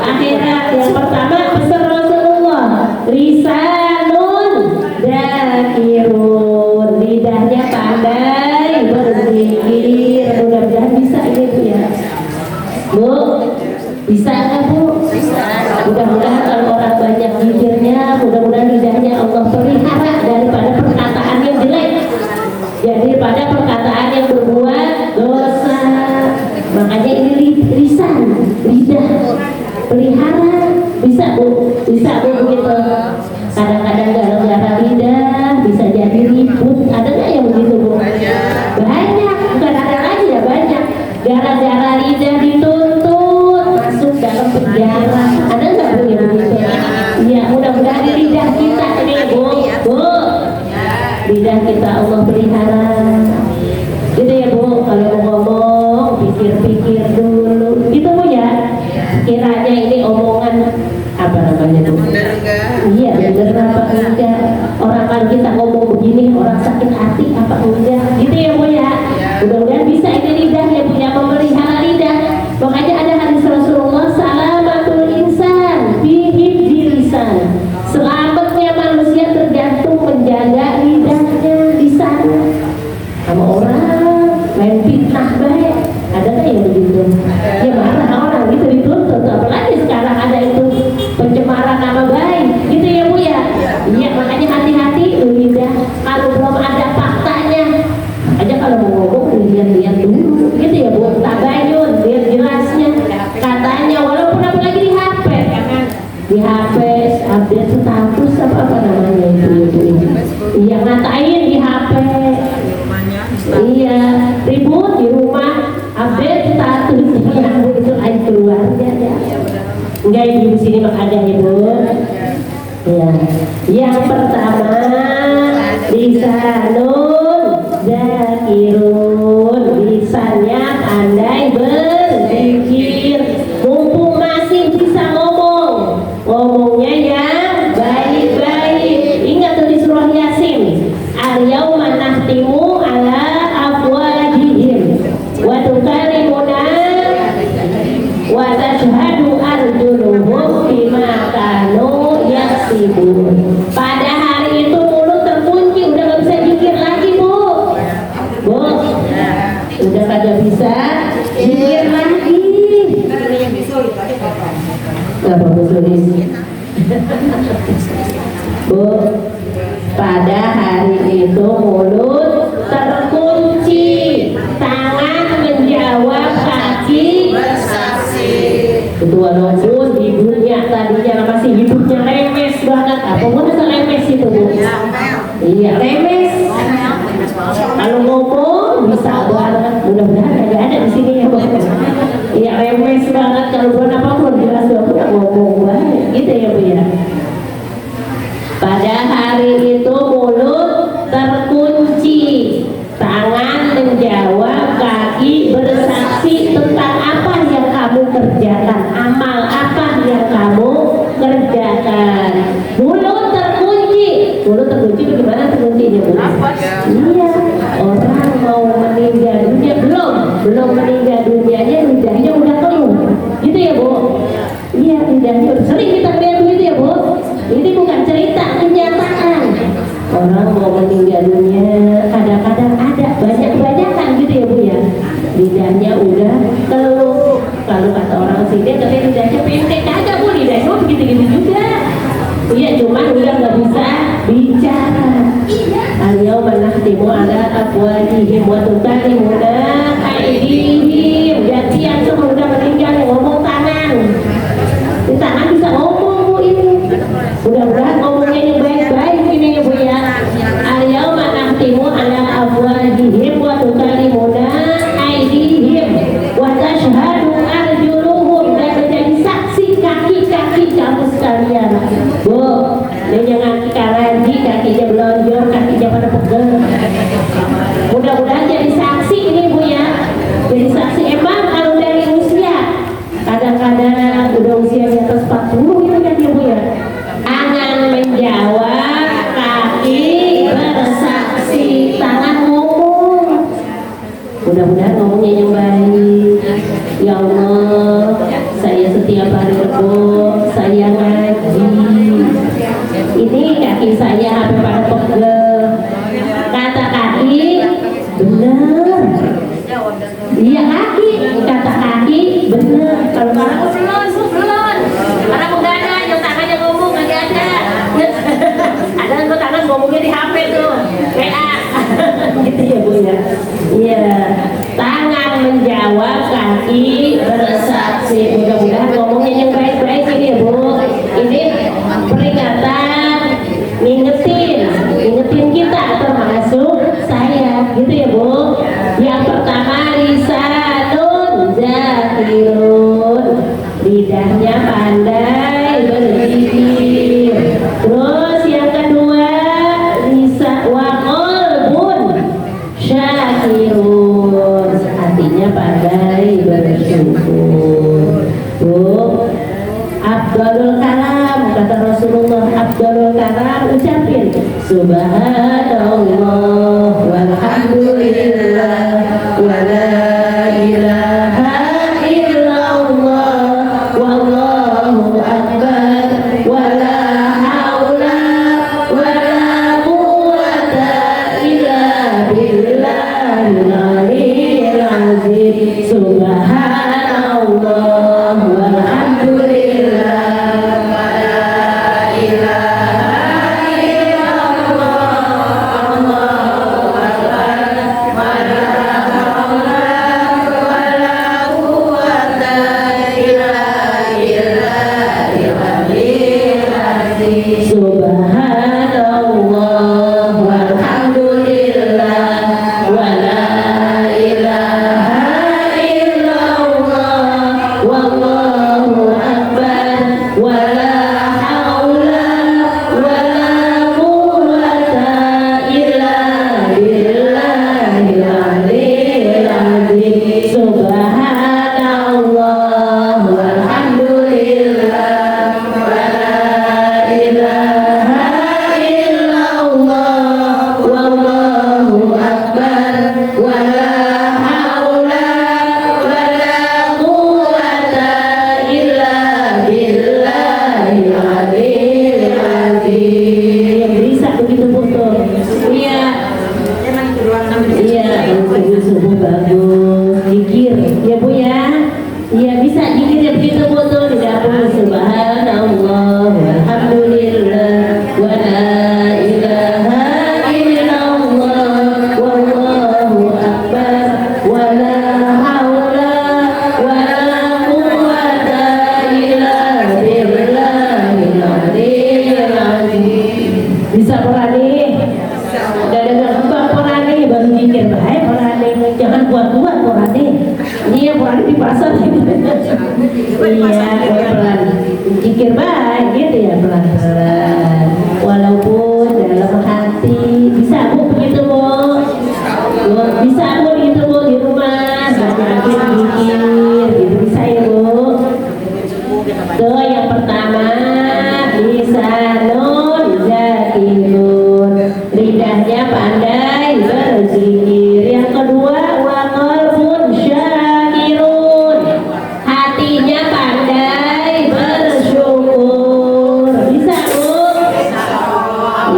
akhirat, yang pertama pesan Rasulullah, lisanun dzakirun, lidahnya pandai berzikir. Mudah-mudahan bisa ini Bu ya Bu, bisa nggak Bu? Bisa. Mudah-mudahan kalau orang banyak zikirnya, mudah-mudahan lidahnya Allah pelihara daripada perkataan yang jelek, daripada perkataan yang berbuat dosa. Makanya ini lisan, lidah pelihara. Bisa Bu, bisa Bu begitu. Kadang-kadang gara-gara lidah bisa jadi ribut. Ada nggak yang begitu Bu? Banyak, bukan ada lagi ya, banyak. Gara-gara lidah dituntut masuk dalam penjara. Ada nggak Bu yang begitu? Iya, mudah-mudahan lidah kita ini Bu, lidah kita Allah pelihara. Gitu ya Bu, kalau mau ngomong pikir-pikir dulu. Gitu Bu ya. Kiranya ini omongan apa namanya Bu? Iya, bener apa enggak? Orang kalau kita ngomong begini, orang sakit hati apa enggak? Gitu ya Bu ya. Mudah-mudahan bisa ini lidah ya, punya memelihara lidah. Ya marah orang gitu dituntut, apalagi sekarang ada itu pencemaran nama baik, gitu ya Bu ya. Iya makanya hati-hati lidah kalau belum ada faktanya. Aja kalau mau ngomong lihat-lihat dulu, gitu ya Bu. Tabayun, lihat jelasnya. Katanya walaupun apalagi di HP, di HP update status apa namanya itu. Iya ngatain di HP. Iya ribut di rumah update status itu aja keluarga ya. Enggak ibu di sini mah ada ibu. Ya. Yang pertama lisanun zakirun, lisannya pandai berzikir, mumpung masih bisa ngomong, ngomongnya yang baik-baik. Ingat tuh di surah Yasin, al-yauma nahtimu ala afwahihim wa tukallimuna wa tashhadu arjuluhum bima kanu yaksibun. Pada hari itu mulut terkunci, udah gak bisa zikir lagi Bu. Bu, udah kagak bisa zikir lagi. Gak bagus tulis. Bu, pada hari itu mulut terkunci, tangan menjawab, kaki bersaksi. Itu walaupun di dunia tadinya masih hidupnya lemes banget, apa pun lemes itu Bu. Iya lemes. Kalau ngomong bisa banget, mudah-mudahan kagak ada di sini ya Bu. Iya lemes banget, kalau buat apapun jelas aku nggak ngomong banget, gitu ya Bu ya. Pada hari itu mulut terkunci, tangan menjawab, kaki bersaksi tentang apa yang kamu kerjakan, amal apa yang kamu kerjakan. Mulut terkunci bagaimana terkuncinya Bu? Iya, orang mau meninggal dunia belum meninggal dunianya lidahnya udah keluh, gitu ya Bu? Iya lidahnya sering kita lihat begitu ya Bu. Ini bukan cerita, kenyataan. Orang mau meninggal dunia kadang-kadang ada banyak-banyakan gitu ya Bu ya. Lidahnya udah keluh. Kalau kata orang sini katanya lidahnya pendek, kagak Bu, lidahnya begitu-gitu juga. Iya cuman udah nggak bisa bicara. Al-yauma nahtimu ala afwahihim wa tukallimuna aydihim. Jadi yang sudah meninggal ngomong tangan. Di tangan bisa ngomong Bu ini. Mudah-mudahan ngomongnya yang baik-baik ini ya Bu ya. Al-yauma nahtimu ala afwahihim wa tukallimuna aydihim wa tashhadu arjuluhum, dan menjadi saksi kaki-kaki kamu sekalian. Bu, ini jangan kaki kakinya belonjor, kakinya pada pegel. Mudah-mudahan jadi saksi ini Bu ya. Jadi saksi emang kalau dari usia, kadang-kadang udah usia di atas 40 itu kan ya Bu ya. Tangan menjawab, kaki bersaksi, tangan ngomong. Mudah-mudahan ngomongnya yang baik. Ya Allah, saya setiap hari Rebo saya ngaji. Ini kaki saya hampir pada pegel. Kata kaki, benar. Iya kaki, kata kaki, benar. Kalau kamu belum. Karena udah ada yang tangannya ngomong lagi ada. Ada tuh tangan ngomongnya di HP tuh, WA. Gitu ya Bu ya. Iya. Tangan menjawab, kaki bersaksi. Mudah-mudahan ngomongnya yang baik-baik ini ya Bu. Ini peringatan, ngingetin kita termasuk saya, gitu ya Bu. Yang pertama lisanun zakirun, lidahnya pandai berzikir. Terus yang kedua lisan wa qalbun syakirun, hatinya pandai bersyukur. Bu, Abdul Kalam, kata Rasulullah, Abdul Kalam ucapin Subhanallah walhamdulillah wa la ilaha illallah wallahu akbar wa la haula wa la quwwata illa billahil aliyyil azim. Subhanallah Purani. Iya Purani di pasar. Iya pelan. Pikir baik gitu ya pelan-pelan. Walaupun dalam hati bisa bu begitu bu. Bisa bu begitu bu di rumah. Banyakin pikir gitu bisa ya bu. Doa yang pertama lisanun zakirun, lidahnya pandai berzikir. Yang kedua wa qalbun syakirun, hatinya pandai bersyukur. Bisa bu?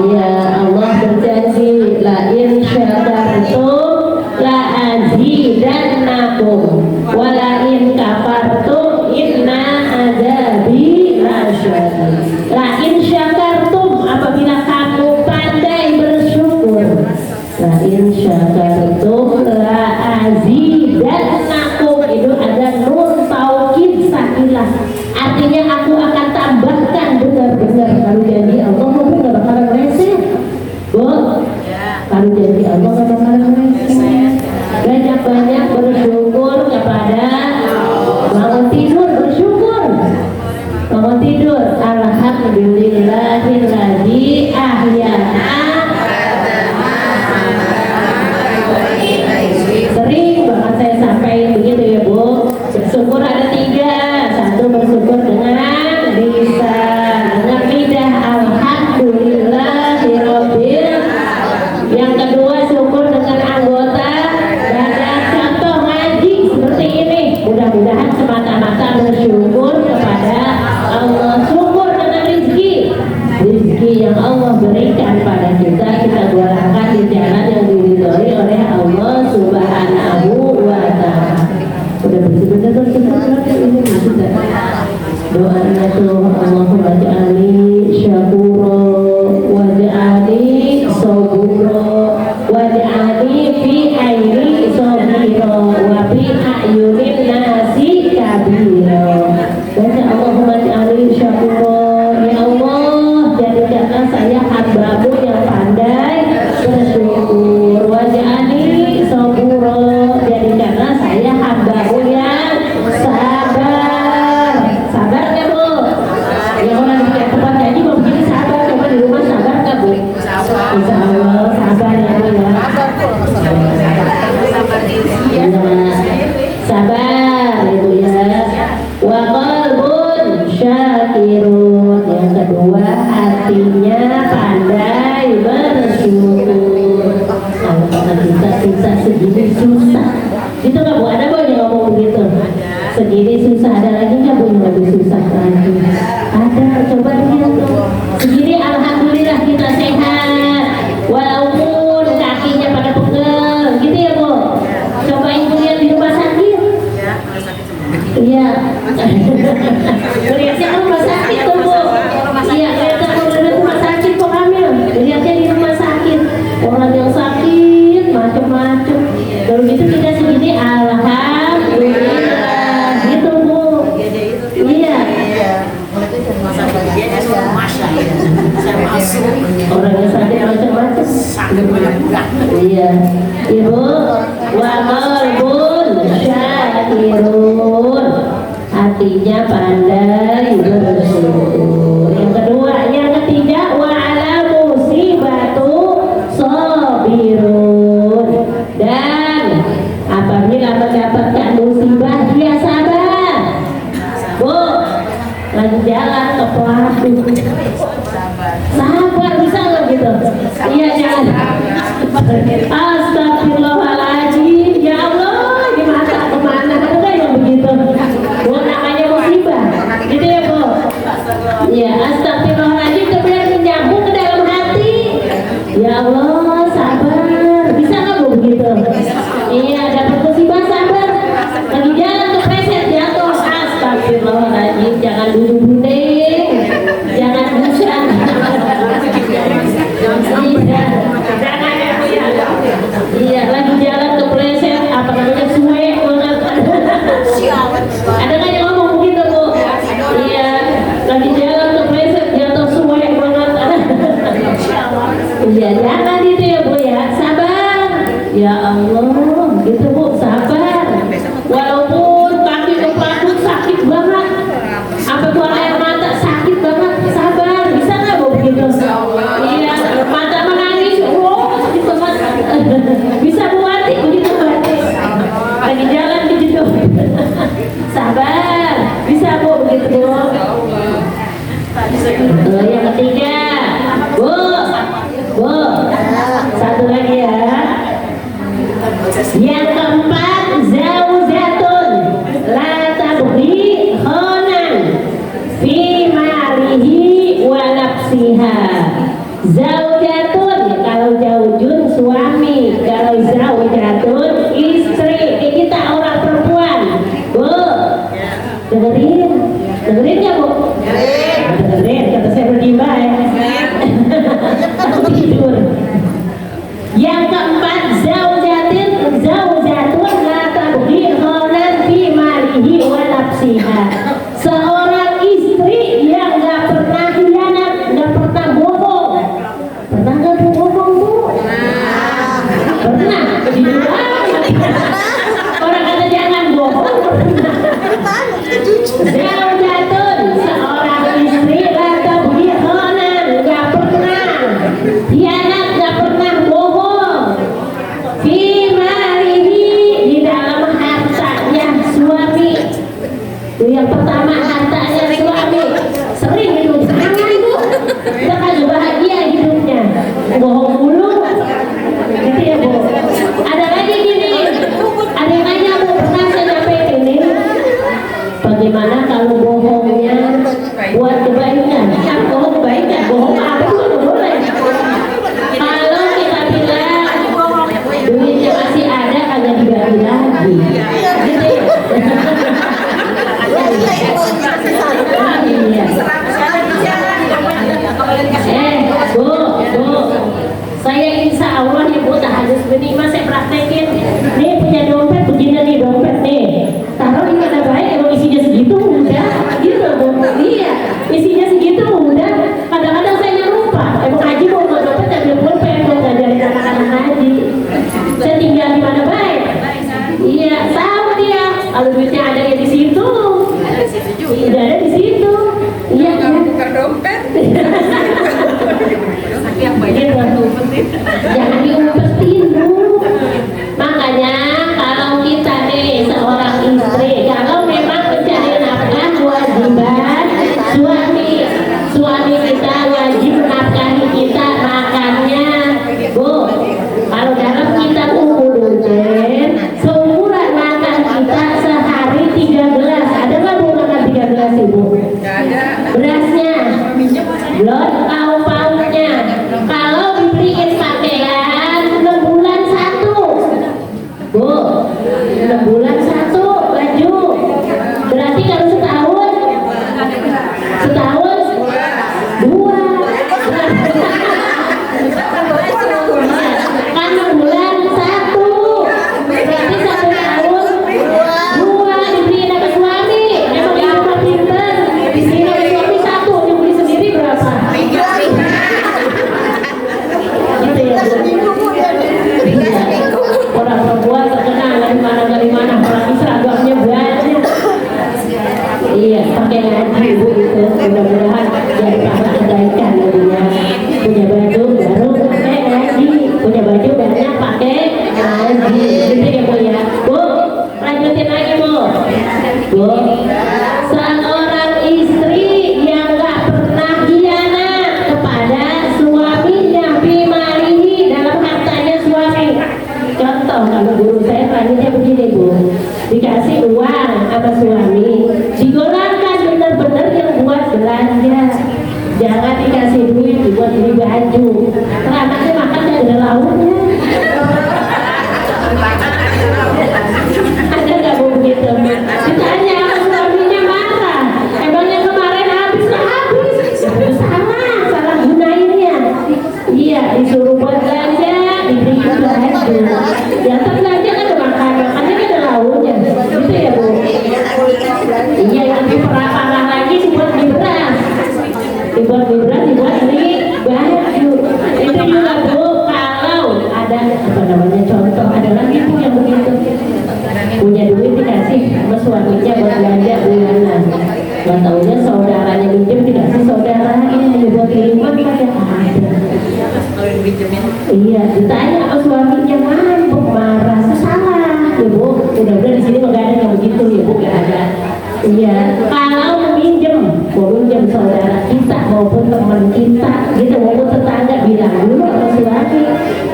Iya, Allah berjanji la in syakartum la azidannakum wa la in kafartum inna adzabi lasyadid. La in syakartum, apabila kamu pandai bersyukur, la in syakartum la azidannakum, itu ada nun taukid sakilah, artinya aku akan tambahkan. Benar-benar kalau janji Allah mungkin gak bakalan meleset bu. Kalau janji Allah gak bakalan meleset. Banyak-banyak bersyukur kepada bangun tidur, bersyukur bangun tidur. Alhamdulillahilladzi ahyana. Sering banget saya sampaikan begitu ya bu. Bersyukur ada 3. Satu bersyukur dengan lisan, dengan lidah, alhamdulillahirabbil. Yang kedua syukur dengan anggota badan. Contoh ngaji seperti ini, mudah-mudahan semata-mata bersyukur kepada Allah. Syukur dengan rezeki yang Allah berikan pada kita, kita gunakan di jalan yang diridhoi oleh Allah Subhanahu wa ta'ala. Udah benar-benar ini sudah doanya tuh, Allahumma ja'alni syakuro waj'alni saburo waj'alni fi aini sabiro wa fi ayunin nasi kabiro. Baca Allahumma ja'alni syakuro, ya Allah jadikanlah saya hambamu yang pandai bersyukur. Waj'alni saburo, jadikanlah saya hambamu yang sabar. Sabar nggak bu? Ya orang di tempat janji mau begini sabar, coba di rumah sabar nggak bu? Insya Allah sabar ya bu ya. Sabar ibu ya. Wa qalbun syakirun, yang kedua hatinya pandai bersyukur. Kalau kita segini susah, itu nggak bu? Ada bu yang ngomong begitu? Segini susah, ada lagi nggak bu yang lebih susah lagi? Ada, coba lihat tuh. Segini alhamdulillah kita sehat, walaupun kakinya pada pegel, gitu ya bu. Coba ibu lihat di rumah sakit. Iya. Lihatnya rumah sakit tuh bu. Iya, lihatnya rumah sakit kok hamil. Lihatnya di rumah sakit. Orang yang sakit macam-macam. Kalau gitu kita segini alhamdulillah. Gitu bu. Iya. Orang yang sakit macam-macam. Iya. Ibu, wa qalbun syakirun, hatinya pandai bersyukur. Yang kedua, yang ketiga, wa ala musibatu sabirun, dan apabila mendapatkan musibah dia sabar. Bu, lagi jalan ke pelaku, sabar, bisa nggak gitu? Iya jangan. Astagfirullahaladzim, ya Allah, gimana kemana? Ada nggak yang begitu? Bu, namanya musibah, gitu ya bu? Iya, astagfirullahaladzim, kemudian menyambung ke dalam hati. Ya Allah, sabar, bisa nggak bu begitu? Iya, dapat musibah sabar. Lagi jalan kepleset jatuh, astagfirullahaladzim, jangan duduk-duduk, jangan busan. Iya, lagi jalan Yang keempat, zaujatun la tabghi khonan fi malihi wa nafsiha. Zaujatun kalau zaujun suami, kalau zaujatun istri. Kita orang perempuan, Bu. Dengerin ya, Bu? Dengerin, kata saya berdimba ya. Aku tidur. Yang keempat, zaujatun la tabghi khonan fi malihi wa nafsiha. Seorang istri yang gak pernah khianat, gak pernah bohong. Pernah gak bohong, Bu? Pernah. Orang kata jangan bohong. Zaujatun, seorang istri la tabghi khonan, gak pernah khianat, gak pernah bohong. Fi malihi, di dalam hartanya suami. Itu yang pertama, hartanya suami. Sering itu, jangan, Bu. Kita kan bahagia hidupnya. Bohong mulu. Gitu ya, Bu. Ada lagi gini. Ada yang nanya, Bu, pernah saya nyampein ini. Bagaimana kalau bohongnya buat kebaikan? Kan bohong kebaikan, bohong apa itu nggak boleh. Kalau kita bilang duitnya masih ada, kagak dibagi lagi. Gitu ya. Bu, saya insya Allah ya, Bu, tahajud seperti mas saya praktekin. Nih punya dompet begini nih, dompet nih. Taruh di mana baik, emang isinya segitu udah, gitu, Bu. Iya, isinya segitu udah. Kadang-kadang saya lupa. Emang ngaji mau ke dompet ambil pulpen, mau ngajarin anak-anak ngaji. Saya tinggal di mana baik. Iya, tahu dia. Kalau duitnya ada ya di situ. Tidak ada di situ. Iya, kan? Buka dompet. Jangan diumpetin, Bu. Makanya kalau kita nih seorang istri, kalau memang mencari nafkah kewajiban suami kita wajib menafkahi kita makannya, Bu. Kalau dalam kitab Umududdin, seumuran makan kita sehari 3 gelas. Ada nggak, Bu, makan 3 gelas, Ibu? Nggak ada. Berasnya belum tahu pautnya. Kalau dibeliin pakaian 6 bulan 1, Bu, 6 bulan 1 baju. Berarti kalau setahun 2. Kan 6 bulan 1, berarti 1 tahun 2 dibeliin sama suami. Emang di rumah pinter, dibeliin sama suami 1, dibeli sendiri berapa? Gitu ya, Bu. Iya. Orang perempuan terkenal dari mana, apalagi seragamnya banyak. Iya, pakai ngaji, Bu, itu mudah-mudahan jadi pahala kebaikan jadinya. Punya baju baru pakai ngaji, punya baju banyak pakai ngaji. Gitu ya, Bu ya. Bu, lanjutin lagi, Bu. Bu, seorang istri yang gak pernah khianat kepada suaminya fi malihi, dalam hartanya suami. Contoh, kalau guru saya tanya begini, Bu, dikasih uang sama suami, digolongkan benar-benar yang buat belanja. Jangan dikasih duit buat beli baju. Anaknya makan gak ada lauknya. Ada nggak, Bu, begitu? Ditanya sama suaminya marah. Emangnya kemarin habis nggak habis? Salah gunainnya. Iya, disuruh buat belanja, diberi baju. Yang terbelanja kan ada makannya kan ada lauknya. Gitu ya, Bu? Iya, yang diperparah lagi dibuat beli beras. Dibuat beli baju. Itu juga, Bu, kalau ada contoh, ada lagi, Bu, yang begitu. Punya duit dikasih sama suaminya buat belanja bulanan. Gak taunya saudaranya minjem dikasih saudaranya buat rumah ada. Iya, ditanya sama suaminya ngambek, marah, salah. Ya, Bu, mudah-mudahan di sini nggak ada yang begitu, ya, Bu, nggak ada. Iya, kalau meminjam saudara kita maupun teman kita, gitu, maupun tetangga, bilang dulu sama suami.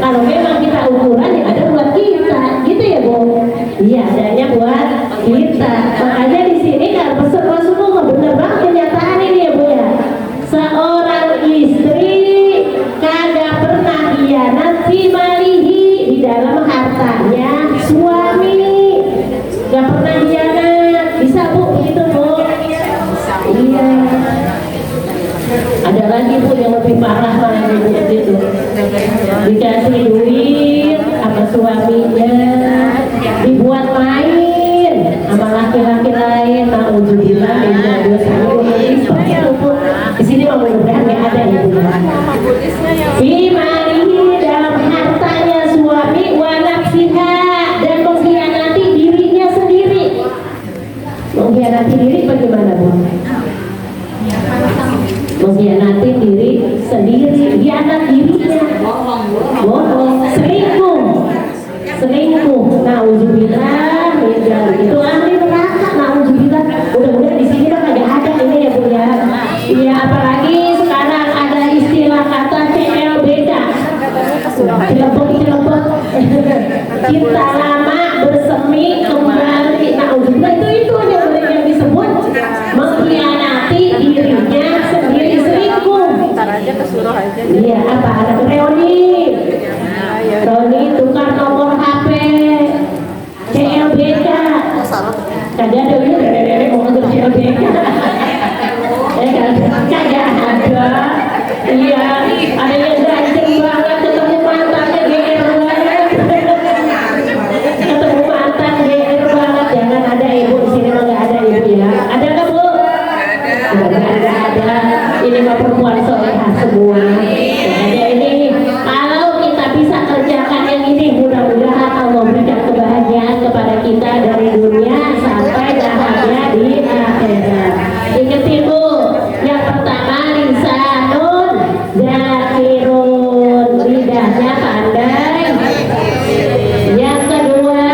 Kalau memang kita ukuran yang ada buat kita, gitu ya, Iya, adanya buat kita. Makanya di sini kan pesan Rasulullah benar banget kenyataan ini ya Bu ya. Seorang istri kagak pernah khianat fi malihi, di dalam hartanya suami. Gak pernah khianat. Bisa Bu begitu Bu? Iya. Ada lagi Bu yang lebih parah lagi Bu gitu. Dikasih duit sama suaminya, dibuat main sama laki-laki lain. Nauzubillah min dzalik. Di sini mau mudah-mudahan nggak ada ya Bu. Bimarihi, dalam hartanya suami, wa nafsiha, dan mengkhianati dirinya sendiri. Mengkhianati diri bagaimana Bu? Mengkhianati diri sendiri, khianat dirinya, bohong, selingkuh, nauzubillah min dzalik. Itu ahli neraka, nauzubillah. Mudah-mudahan di sini kan ada ini ya Bu ya. Iya, apalagi sekarang ada istilah kata CLBK, cilepok, cinta lama bersemi kembali, nauzubillah. Itu yang disebut mengkhianati dirinya sendiri, selingkuh. Iya, apa ada Roni tukar nomor HP CLBK. Kagak ada ini dari mau untuk CLBK. Kagak ada. Iya, ada yang ganteng banget ketemu mantannya GR banget. Ketemu mantan GR banget. Jangan ada Ibu di sini mah nggak ada Ibu ya. Ada nggak Bu? Ada. Ini mah perempuan solehah semua. Ada ini. Kalau kita bisa kerjakan yang ini, mudah-mudahan Allah berikan kebahagiaan kepada kita dari dunia sampai bahagia di akhirat. Ingetin Bu, yang pertama lisanun zakirun, lidahnya pandai. Yang kedua,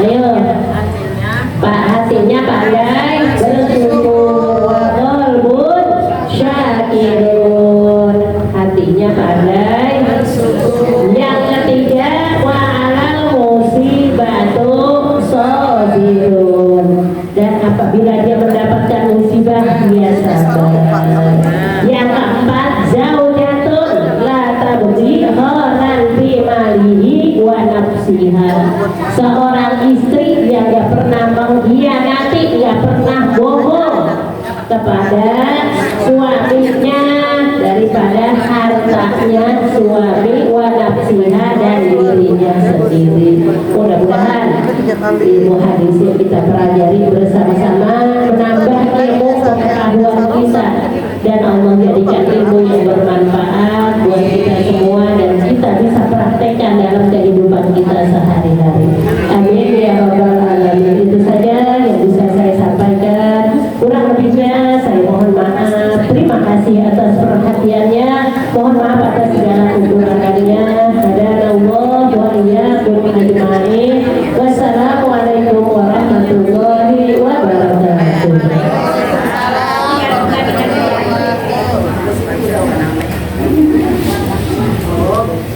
ayo Pak, hatinya pandai bersyukur. Qalbun syakirun, hatinya pandai. Yang ketiga, wa alal musibatu sabirun, dan apabila dia mendapatkan musibah dia sabar. Yang keempat, zaujatun la tabghi gharan fi malihi wa nafsiha, seorang istri yang gak pernah mengkhianati, gak pernah bohong kepada suaminya daripada hartanya suami, wa nafsiha, dan dirinya sendiri. Mudah-mudahan ilmu hadis yang kita pelajari bersama-sama menambah ilmu pengetahuan kita, dan Allah jadikan ilmu yang bermanfaat buat kita semua, dan kita bisa praktekkan dalam kehidupan kita sehari-hari. Amin ya rabbal alamin. Itu saja yang bisa saya sampaikan. Kurang lebihnya saya mohon maaf. Terima kasih atas perhatiannya. Mohon maaf atas segala kekurangannya. Hadanallah wa iyyakum ajma'in. Wassalamualaikum warahmatullahi wabarakatuh.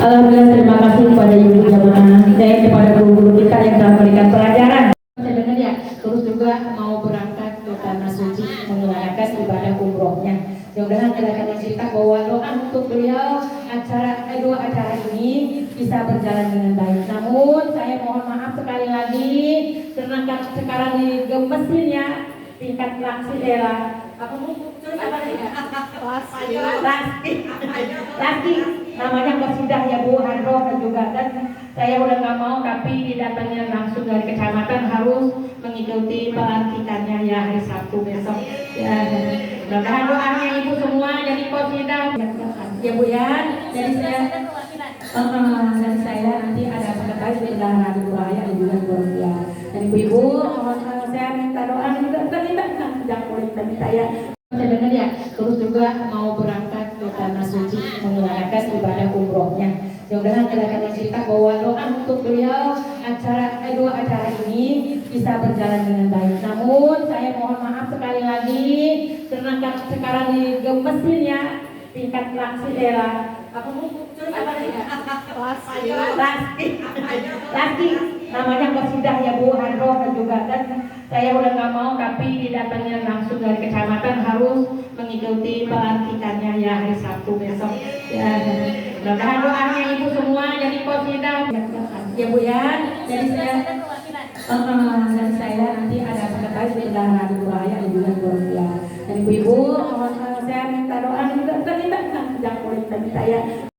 Alhamdulillah, terima kasih kepada ibu jamaah dan kepada guru-guru kita yang telah memberikan pelajaran. Saya dengar ya, terus juga mau berangkat ke tanah suci menunaikan ibadah umrohnya. Mudah-mudahan kita akan cerita bahwa doa untuk beliau dua acara ini bisa berjalan dengan baik. Namun saya mohon maaf sekali lagi karena sekarang di mesin ya tingkat laksi Laki namanya kok sudah ya Bu Handro dan juga, dan saya udah nggak mau tapi didatangnya langsung dari kecamatan harus mengikuti pelantikannya ya hari Sabtu besok ya. Mudah-mudahan doanya ibu semua jadi positif ya Bu ya. Jadi saya nanti ada sekretaris saudara Ibu Raya dan juga Bu Ria. Dan ibu-ibu mohon saya minta doa juga jangan boleh minta ya. Saya dengar ya, terus juga mau berangkat ke tanah suci menunaikan ibadah umrohnya. Mudah-mudahan kita akan cerita bahwa doa untuk beliau dua acara ini bisa berjalan dengan baik. Namun saya mohon maaf sekali lagi karena sekarang di mesin ya tingkat laksi Apa Bu? Laki. Namanya Qasidah ya Bu, Hadroh juga. Dan saya udah nggak mau tapi didatangnya langsung dari kecamatan harus mengikuti pelantikannya ya hari Sabtu besok. Ya, mudah-mudahan doanya Ibu semua jadi Qasidah ya Bu ya. Jadi saya dan saya nanti ada sekretaris bendahara Buaya dan juga Borja. Dan ibu-ibu mohon saya minta doa juga terlibat jangan politik saya